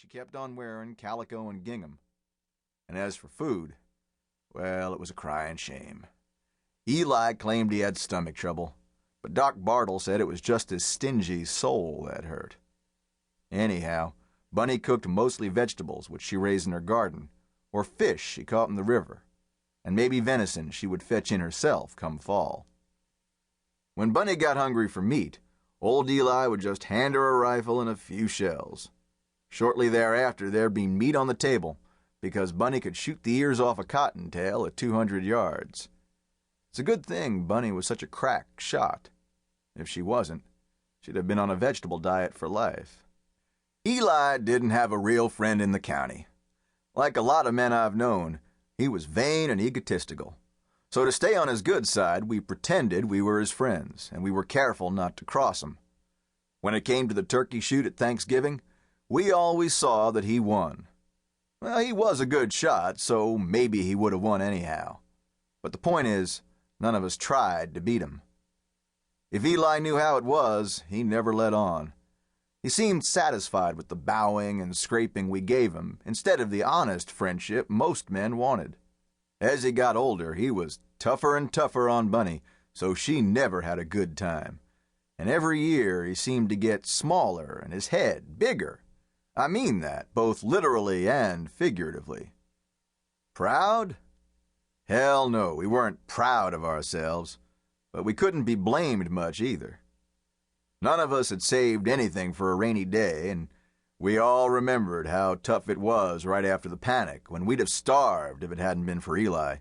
she kept on wearing calico and gingham. And as for food, well, it was a crying shame. Eli claimed he had stomach trouble, but Doc Bartle said it was just his stingy soul that hurt. Anyhow, Bunny cooked mostly vegetables which she raised in her garden, or fish she caught in the river, and maybe venison she would fetch in herself come fall. When Bunny got hungry for meat, old Eli would just hand her a rifle and a few shells. Shortly thereafter there'd be meat on the table, because Bunny could shoot the ears off a cottontail at 200 yards. It's a good thing Bunny was such a crack shot. If she wasn't, she'd have been on a vegetable diet for life. Eli didn't have a real friend in the county. Like a lot of men I've known, he was vain and egotistical. So to stay on his good side, we pretended we were his friends, and we were careful not to cross him. When it came to the turkey shoot at Thanksgiving, we always saw that he won. Well, he was a good shot, so maybe he would have won anyhow. But the point is, none of us tried to beat him. If Eli knew how it was, he never let on. He seemed satisfied with the bowing and scraping we gave him, instead of the honest friendship most men wanted. As he got older, he was tougher and tougher on Bunny, so she never had a good time. And every year he seemed to get smaller and his head bigger. I mean that, both literally and figuratively. Proud? Hell no, we weren't proud of ourselves, but we couldn't be blamed much either. None of us had saved anything for a rainy day, and we all remembered how tough it was right after the panic, when we'd have starved if it hadn't been for Eli.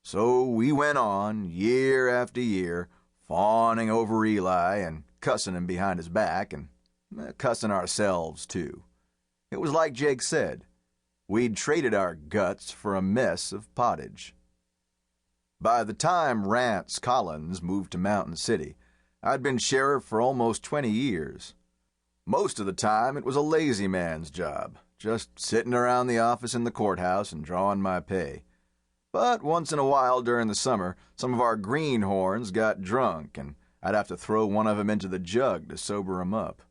So we went on, year after year, fawning over Eli and cussing him behind his back, and cussing ourselves too. It was like Jake said, we'd traded our guts for a mess of pottage. By the time Rance Collins moved to Mountain City, I'd been sheriff for almost 20 years. Most of the time it was a lazy man's job, just sitting around the office in the courthouse and drawing my pay. But once in a while during the summer, some of our greenhorns got drunk, and I'd have to throw one of them into the jug to sober him up.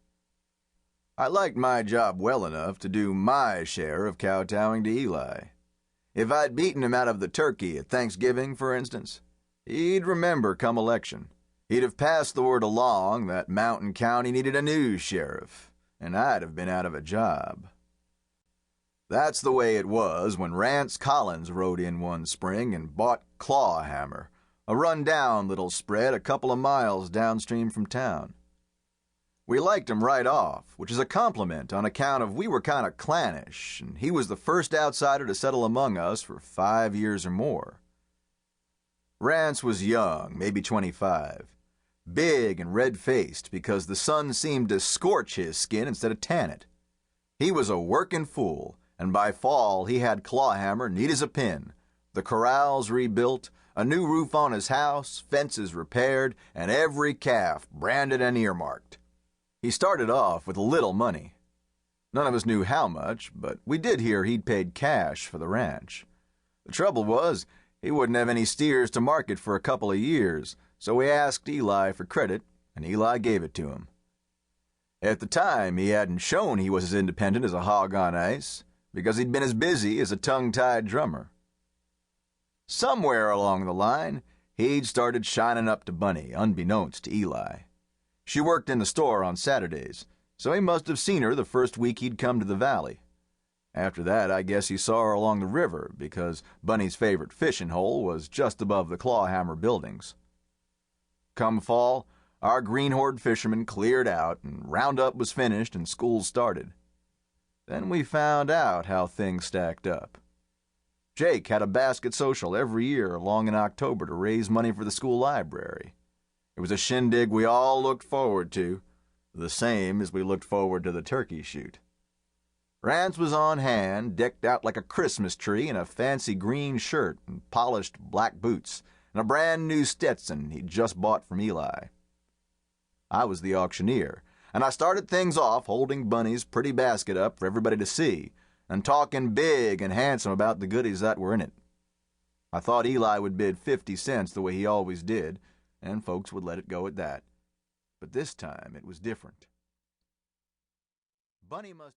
I liked my job well enough to do my share of kowtowing to Eli. If I'd beaten him out of the turkey at Thanksgiving, for instance, he'd remember come election. He'd have passed the word along that Mountain County needed a new sheriff, and I'd have been out of a job. That's the way it was when Rance Collins rode in one spring and bought Clawhammer, a run-down little spread a couple of miles downstream from town. We liked him right off, which is a compliment on account of we were kind of clannish, and he was the first outsider to settle among us for 5 years or more. Rance was young, maybe 25, big and red-faced because the sun seemed to scorch his skin instead of tan it. He was a working fool, and by fall he had Clawhammer neat as a pin, the corrals rebuilt, a new roof on his house, fences repaired, and every calf branded and earmarked. He started off with a little money. None of us knew how much, but we did hear he'd paid cash for the ranch. The trouble was, he wouldn't have any steers to market for a couple of years, so we asked Eli for credit, and Eli gave it to him. At the time, he hadn't shown he was as independent as a hog on ice, because he'd been as busy as a tongue-tied drummer. Somewhere along the line, he'd started shining up to Bunny, unbeknownst to Eli. She worked in the store on Saturdays, so he must have seen her the first week he'd come to the valley. After that, I guess he saw her along the river, because Bunny's favorite fishing hole was just above the Clawhammer buildings. Come fall, our greenhorn fishermen cleared out, and roundup was finished and school started. Then we found out how things stacked up. Jake had a basket social every year along in October to raise money for the school library. It was a shindig we all looked forward to, the same as we looked forward to the turkey shoot. Rance was on hand, decked out like a Christmas tree in a fancy green shirt and polished black boots, and a brand new Stetson he'd just bought from Eli. I was the auctioneer, and I started things off holding Bunny's pretty basket up for everybody to see, and talking big and handsome about the goodies that were in it. I thought Eli would bid 50 cents the way he always did, and folks would let it go at that. But this time it was different. Bunny must have